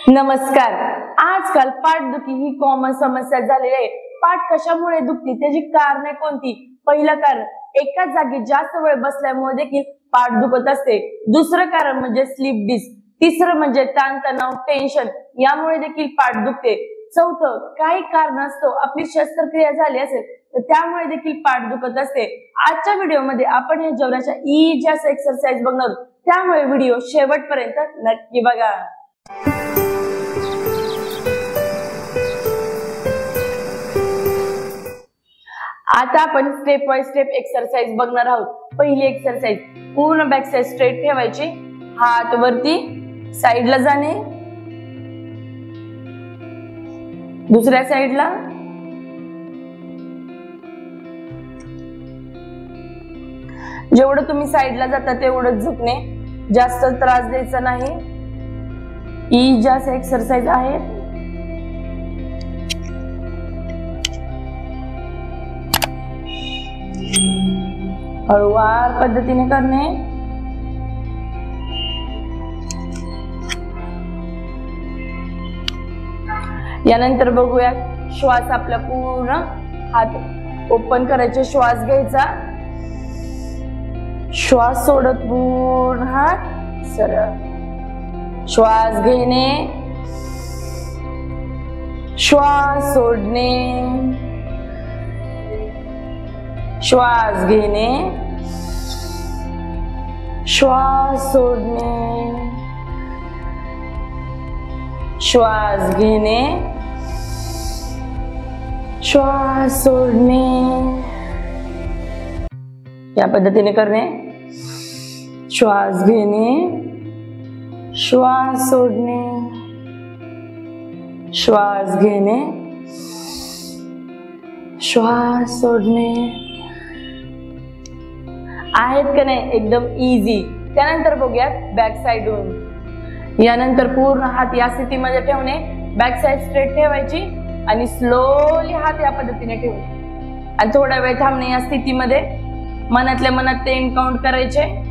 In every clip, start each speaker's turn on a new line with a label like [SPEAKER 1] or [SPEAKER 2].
[SPEAKER 1] नमस्कार। आजकाल पाठदुखी ही कॉमन समस्या झालेली आहे। पाठ कशामुळे दुखते त्याची कारणे कोणती? पहिलं कारण एकाच जागी जास्त वेळ बसल्यामुळे देखील पाठ दुखत असते। दुसरं कारण म्हणजे स्लीप डिस्क। तिसरं म्हणजे ताणतणाव टेन्शन यामुळे देखील पाठ दुखते। चौथं काही कारणास्तव आपली शस्त्रक्रिया झाली असेल तर त्यामुळे देखील पाठ दुखत असते। आजच्या व्हिडिओमध्ये आपण या जेवणाच्या इजी एक्सरसाइज बघणार आहोत, त्यामुळे व्हिडिओ शेवटपर्यंत नक्की बघा। आता आपण स्टेप बाय स्टेप एक्सरसाइज बघणार आहोत। पहिली एक्सरसाइज, पूर्ण बॅक साइड स्ट्रेट ठेवायची, हात वरती साइडला जाणे, दुसऱ्या साइडला, जेवढं तुम्ही साइडला जाता तेवढं झुकणे, जास्त त्रास द्यायचा नाही। ही जास्त एक्सरसाइज आहे। हळूवार पद्धतीने करणे। यानंतर बघूया श्वास, आपला पूर्ण हात ओपन करायचे, श्वास घ्यायचा, श्वास सोडत पूर्ण हात सरळ, श्वास घेणे, श्वास सोडणे, श्वास घेणे, श्वास सोडणे, श्वास घेणे, श्वास सोडणे। या पद्धतीने करणे, श्वास घेणे, श्वास सोडणे, श्वास घेणे, श्वास सोडणे। आहेत का नाही? एकदम इझी। त्यानंतर बघूया बॅक साइडहून। यानंतर पूर्ण हात या स्थितीमध्ये ठेवणे, बॅक साइड स्ट्रेट ठेवायची आणि स्लोली हात या पद्धतीने ठेवणे आणि थोडा वेळ थांबणे या स्थितीमध्ये। मनातल्या मनात 10 काउंट करायचे।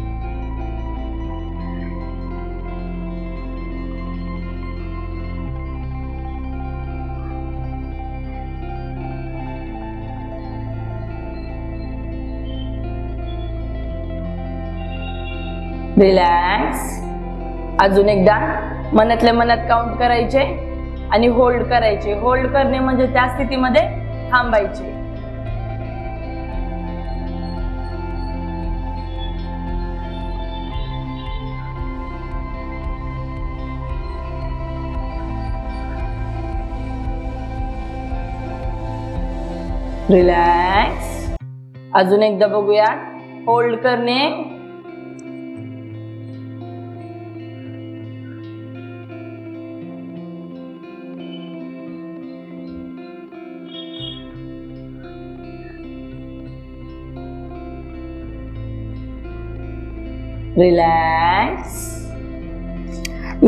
[SPEAKER 1] रिलॅक्स। अजून एकदा मनातल्या मनात काउंट करायचे आणि होल्ड करायचे। होल्ड करणे म्हणजे त्या स्थितीमध्ये थांबायचे। रिलॅक्स। अजून एकदा बघूया, होल्ड करणे, रिलॅक्स।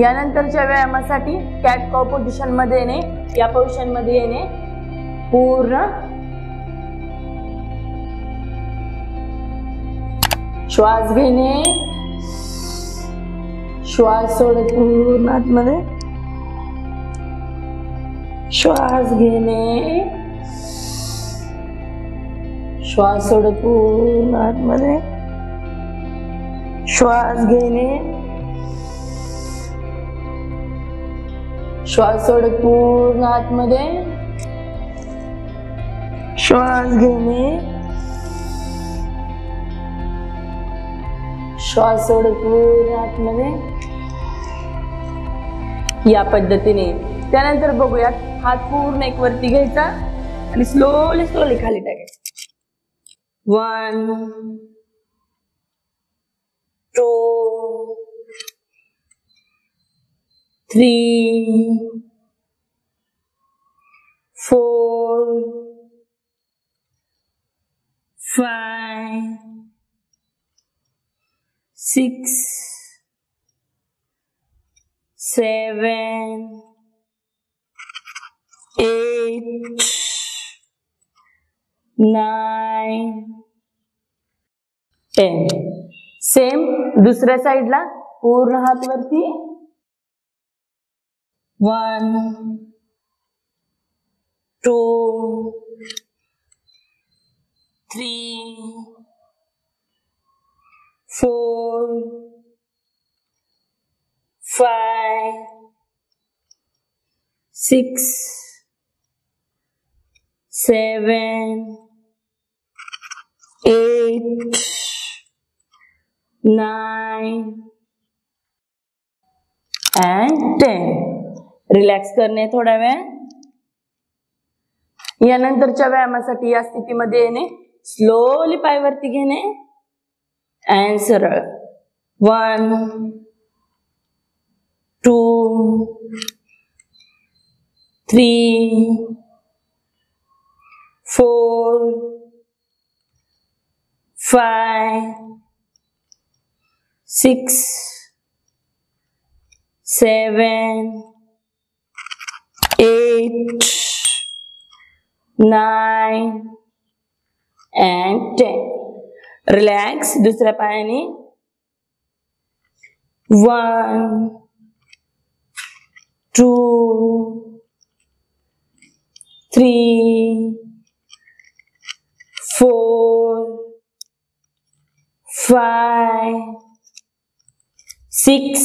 [SPEAKER 1] यानंतरच्या व्यायामासाठी कॅट काऊ पोझिशन मध्ये येणे, या पोझिशन मध्ये येणे, पूर्ण श्वास घेणे, श्वास सोडत पूर्ण आतमध्ये, श्वास घेणे, श्वास सोडत पूर्ण आतमध्ये, श्वास घेणे, श्वास सोडत पूर्ण आतमध्ये, श्वास घेणे, श्वास सोडत पूर्ण आतमध्ये। या पद्धतीने। त्यानंतर बघूयात, हात पूर्ण एक वरती घ्यायचा आणि स्लोली स्लोली खाली टाकायचा। 1 2 3 4 5 6 7 8 9 10। सेम दुसऱ्या साइडला पूर्ण हात वरती, 1 2 3 4 5 6 7 8 9 and 10. रिलॅक्स करणे थोडा वेळ. यानंतरच्या व्यायामासाठी या स्थितीमध्ये येणे, स्लोली पाय वरती घेणे and सरळ. 1 2 3 4 5 6 7 8 9 and 10. रिलॅक्स. दुसऱ्या पायाने 1 2 3 4 5 6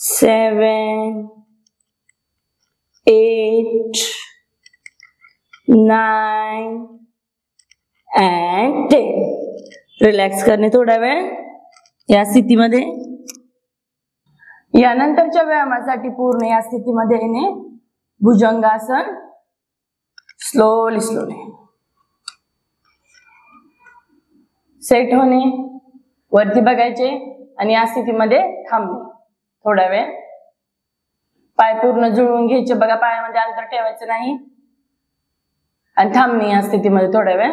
[SPEAKER 1] 7 8 9 and 10. रिलॅक्स करणे थोडा वेळ या स्थितीमध्ये. यानंतरच्या व्यायामासाठी पूर्ण या स्थितीमध्ये येणे, भुजंगासन. स्लोली सेट होणे, वरती बघायचे आणि या स्थितीमध्ये थांबणे थोडा वेळ. पाय पूर्ण जुळवून घ्यायचे बघा, पायामध्ये अंतर ठेवायचं नाही आणि थांबणे या स्थितीमध्ये थोडा वेळ.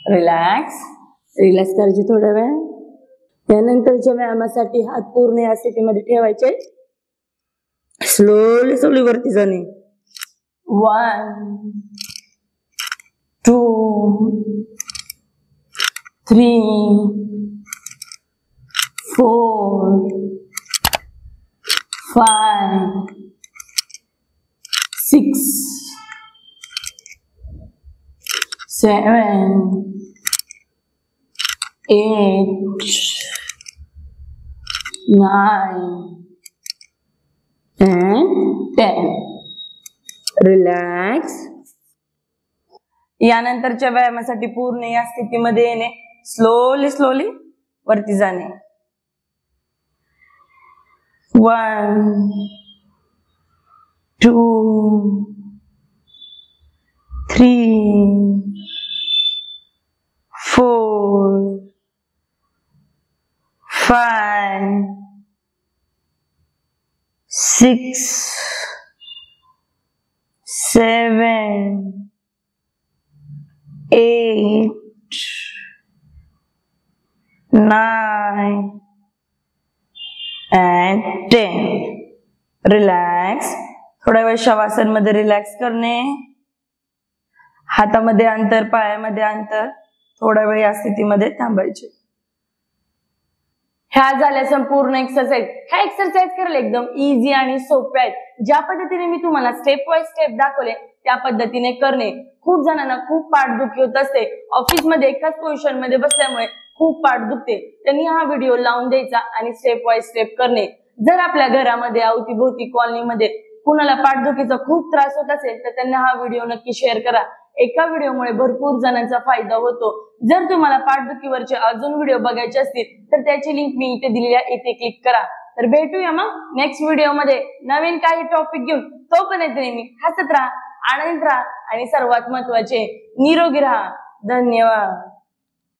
[SPEAKER 1] रिलॅक्स करायचे थोडा वेळ. त्यानंतरच्या व्यायामासाठी हात पूर्ण या स्थितीमध्ये ठेवायचे, स्लोली वरती जाणे. 1 2 3 4 5 6 7 8 9 and 10. रिलॅक्स. यानंतरच्या व्यायामासाठी पूर्ण या स्थितीमध्ये येणे, स्लोली वरती जाणे. 1 2 3 4 5 6 7 8 9 and 10. रिलॅक्स. थोड्या वेळ शवासन मध्ये रिलॅक्स करणे, हातामध्ये अंतर, पायामध्ये अंतर, थोडा वेळ या स्थितीमध्ये थांबायचे. ह्या झाल्या संपूर्ण एक्सरसाइज. ह्या एक्सरसाइज करायला एकदम इझी आणि सोप्या आहेत. ज्या पद्धतीने मी तुम्हाला स्टेप बाय स्टेप दाखवले त्या पद्धतीने करणे. खूप जणांना खूप पाठदुखी होत असते, ऑफिसमध्ये एकाच पोझिशन मध्ये बसल्यामुळे खूप पाठ दुखते. त्यांनी हा व्हिडिओ लावून द्यायचा आणि स्टेप बाय स्टेप करणे. जर आपल्या घरामध्ये, अवतीभोवती, कॉलनीमध्ये कुणाला पाठदुखीचा खूप त्रास होत असेल तर त्यांना हा व्हिडिओ नक्की शेअर करा. एका व्हिडिओमुळे भरपूर जणांचा फायदा होतो. जर तुम्हाला पाठदुखीवरचे अजून व्हिडिओ बघायचे असतील तर त्याची लिंक मी इथे दिलेली आहे, इथे क्लिक करा. तर भेटूया मग नेक्स्ट व्हिडिओमध्ये नवीन काही टॉपिक घेऊन. तोपर्यंत नेहमी हसत राहा, आनंदित राहा आणि सर्वात महत्त्वाचे निरोगी राहा. धन्यवाद.